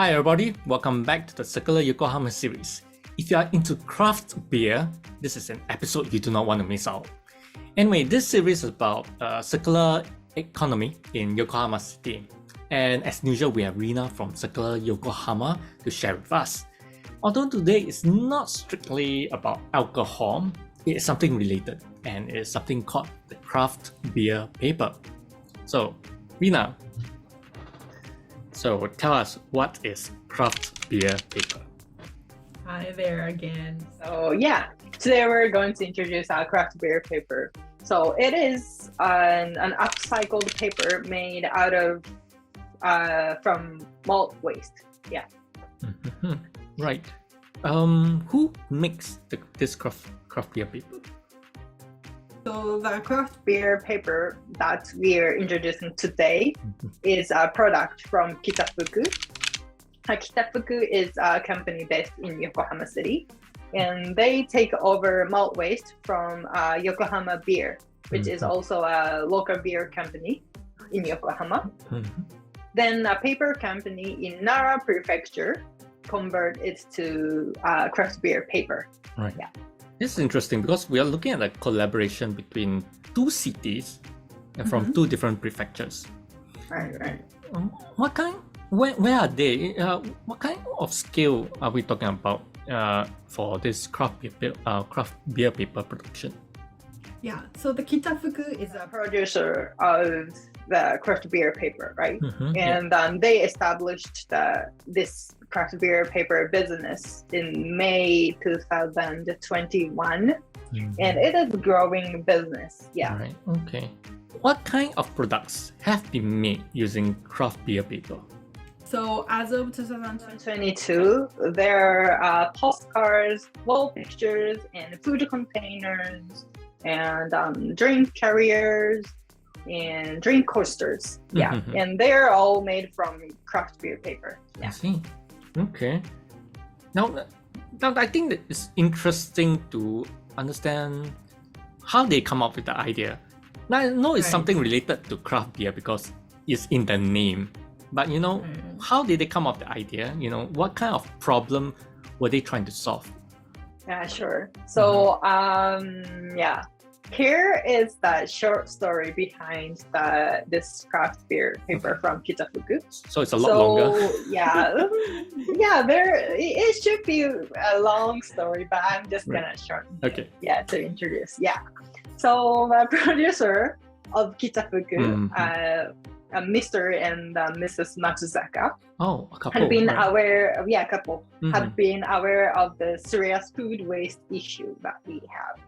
Hi everybody, welcome back to the Circular Yokohama series. If you are into craft beer, this is an episode you do not want to miss out. Anyway, this series is about circular economy in Yokohama City. And as usual, we have Rina from Circular Yokohama to share with us. Although today is not strictly about alcohol, it is something related, and it is something called the craft beer paper. So, Rina, so tell us, what is craft beer paper? Hi there again. So today we're going to introduce our craft beer paper. So it is an upcycled paper made out of from malt waste. Yeah. Mm-hmm. Right. Who makes this craft beer paper? So the craft beer paper that we are introducing today is a product from Kitafuku. Kitafuku is a company based in Yokohama City, and they take over malt waste from Yokohama Beer, which is also a local beer company in Yokohama. Then a paper company in Nara Prefecture convert it to craft beer paper. Right. Yeah. This is interesting because we are looking at a collaboration between two cities and from two different prefectures. Right. Where are they? What kind of scale are we talking about for this craft beer paper production? Yeah, so the kitafuku is A producer of the craft beer paper, right? And they established this craft beer paper business in May 2021, and it is a growing business. Yeah. Right. Okay. What kind of products have been made using craft beer paper? So as of 2020, 2022, there are postcards, wall pictures, and food containers, and drink carriers, and drink coasters. Yeah, and they're all made from craft beer paper. I see. Okay. Now I think that it's interesting to understand how they come up with the idea. Now I know it's something related to craft beer because it's in the name. But how did they come up with the idea? What kind of problem were they trying to solve? Yeah, sure. So here is the short story behind this craft beer paper from Kitafuku. So it's a lot longer. It should be a long story, but I'm just gonna shorten it. To introduce. So the producer of Kitafuku, Mr. and Mrs. Matsuzaka, a couple, had been aware of the serious food waste issue that we have.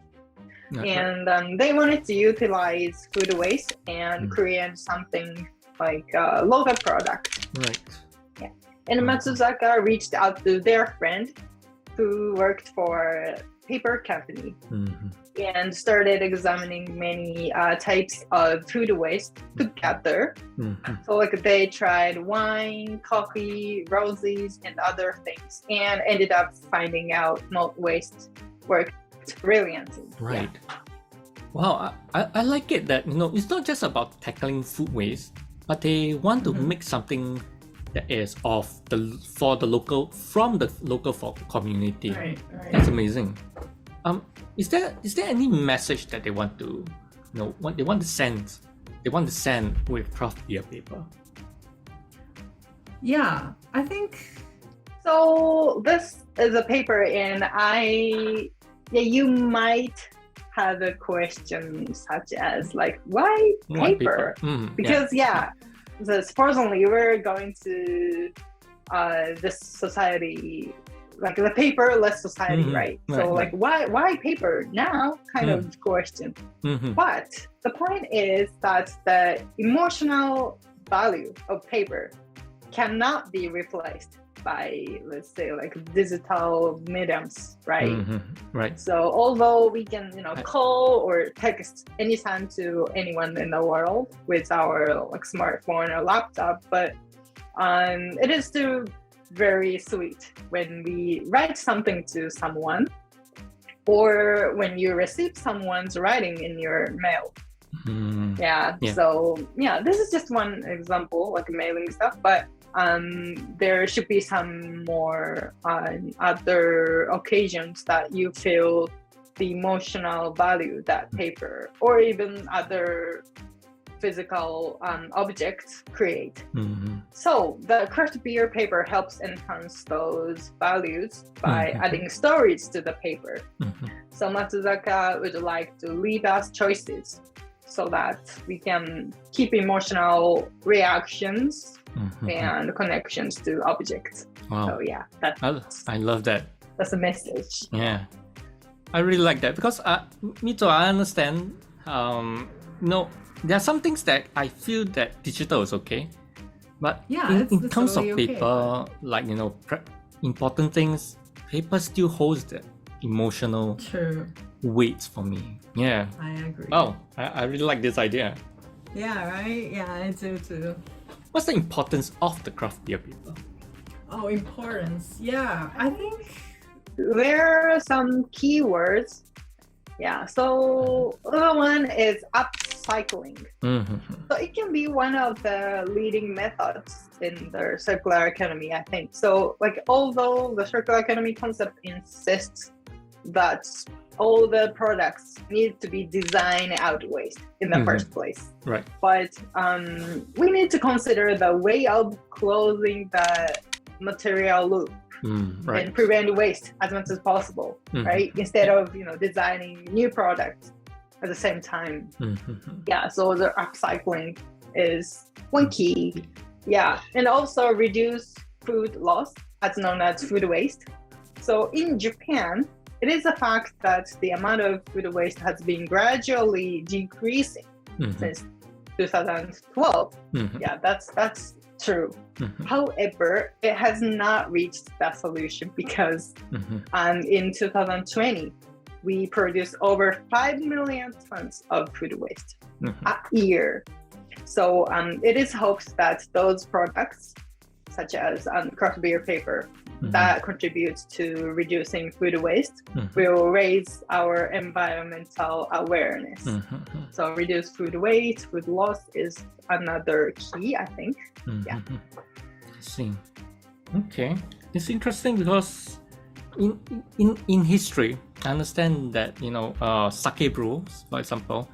And they wanted to utilize food waste and create something like a local product. Right. Yeah. And Matsuzaka reached out to their friend who worked for a paper company and started examining many types of food waste together. So they tried wine, coffee, roses, and other things, and ended up finding out malt waste worked brilliantly. Right. Wow, I like it that it's not just about tackling food waste, but they want to make something that is from the local community. Right. That's amazing. Is there any message that they want to what they want to send with craft beer paper? Yeah, I think so. This is a paper, and you might have a question such as why paper? Because supposedly we're going to this society, like the paperless society, right? So why paper now? Kind of question. But the point is that the emotional value of paper cannot be replaced by, let's say, digital mediums, right? Right. So although we can call or text anytime to anyone in the world with our smartphone or laptop, but it is still very sweet when we write something to someone, or when you receive someone's writing in your mail. So this is just one example, mailing stuff, but there should be some more other occasions that you feel the emotional value that paper or even other physical objects create. So the craft beer paper helps enhance those values by adding stories to the paper. So Matsuzaka would like to leave us choices so that we can keep emotional reactions and connections to objects. Wow. So yeah, I love that. that's a message. Yeah, I really like that because me too. I understand. There are some things that I feel that digital is okay, but in terms of totally paper, like important things, paper still holds the emotional weight for me. Yeah. I agree. Oh, I really like this idea. Yeah, right? Yeah, I do too. What's the importance of the craft beer paper? Oh, importance. Yeah, I think There are some keywords. Yeah, so the one is upcycling. So it can be one of the leading methods in the circular economy, I think. So like, although the circular economy concept insists that all the products need to be designed out waste in the first place. Right. But we need to consider the way of closing the material loop and prevent waste as much as possible, right? Instead of designing new products at the same time. Yeah, so the upcycling is one key. Yeah, and also reduce food loss, as known as food waste. So in Japan, it is a fact that the amount of food waste has been gradually decreasing since 2012. Yeah, that's true. However, it has not reached that solution because in 2020, we produced over 5 million tons of food waste a year. So it is hoped that those products, such as craft beer paper, that contributes to reducing food waste, will raise our environmental awareness. So reduce food waste, food loss is another key, I think. Yeah. I see. Okay, it's interesting because in history, I understand that sake brews, for example,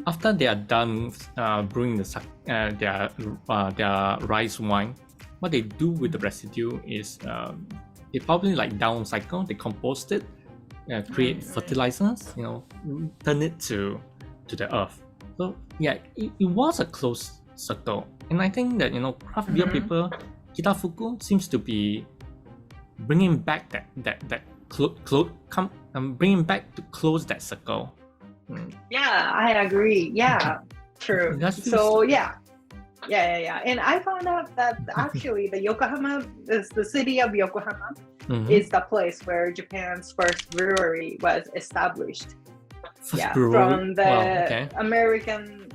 after they are done brewing their rice wine, what they do with the residue is they probably downcycle, they compost it, create fertilizers, turn it to the earth. So yeah, it was a closed circle, and I think that craft beer paper, kitafuku, seems to be bringing back bringing back to close that circle. Yeah, I agree. Yeah, true. So yeah. And I found out that actually the city of Yokohama is the place where Japan's first brewery was established. From the American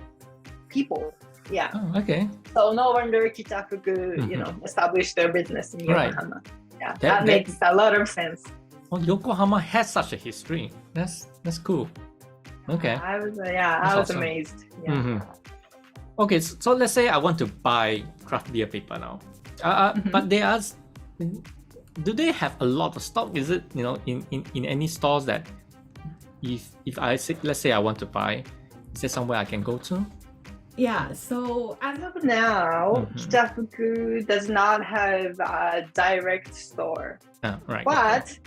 people. Yeah. Oh, okay. So no wonder kitafuku, established their business in Yokohama. Right. Yeah, that makes a lot of sense. Well, Yokohama has such a history. That's cool. Okay. I was awesome. amazed. Yeah. Okay, so let's say I want to buy craft beer paper now. But do they have a lot of stock? Is it in any stores that if I say, let's say I want to buy, is there somewhere I can go to? Yeah, so as of now, Kitafuku does not have a direct store. Right. But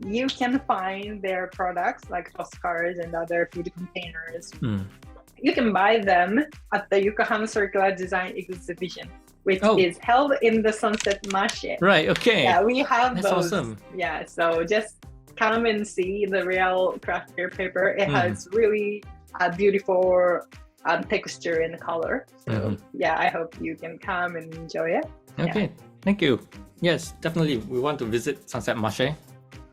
you can find their products like postcards and other food containers. You can buy them at the Yokohama Circular Design Exhibition, which is held in the Sunset Marche. Right, okay. Yeah, we have That's those. Awesome. Yeah, so just come and see the real craft beer paper. It has really beautiful texture and color. So yeah, I hope you can come and enjoy it. Okay, thank you. Yes, definitely. We want to visit Sunset Marche.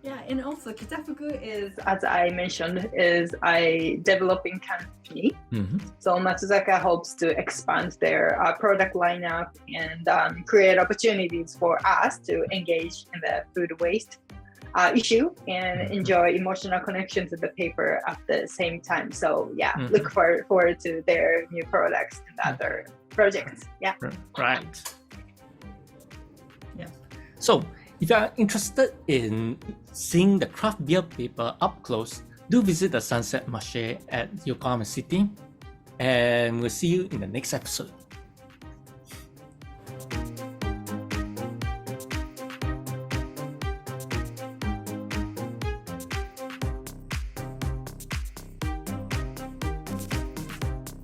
Yeah, and also Kitafuku is, as I mentioned, is a developing company. So Matsuzaka hopes to expand their product lineup and create opportunities for us to engage in the food waste issue and enjoy emotional connection to the paper at the same time. So yeah, look forward to their new products and other projects. Yeah. Right. So, if you are interested in seeing the craft beer paper up close, do visit the Sunset Marche at Yokohama City, and we'll see you in the next episode.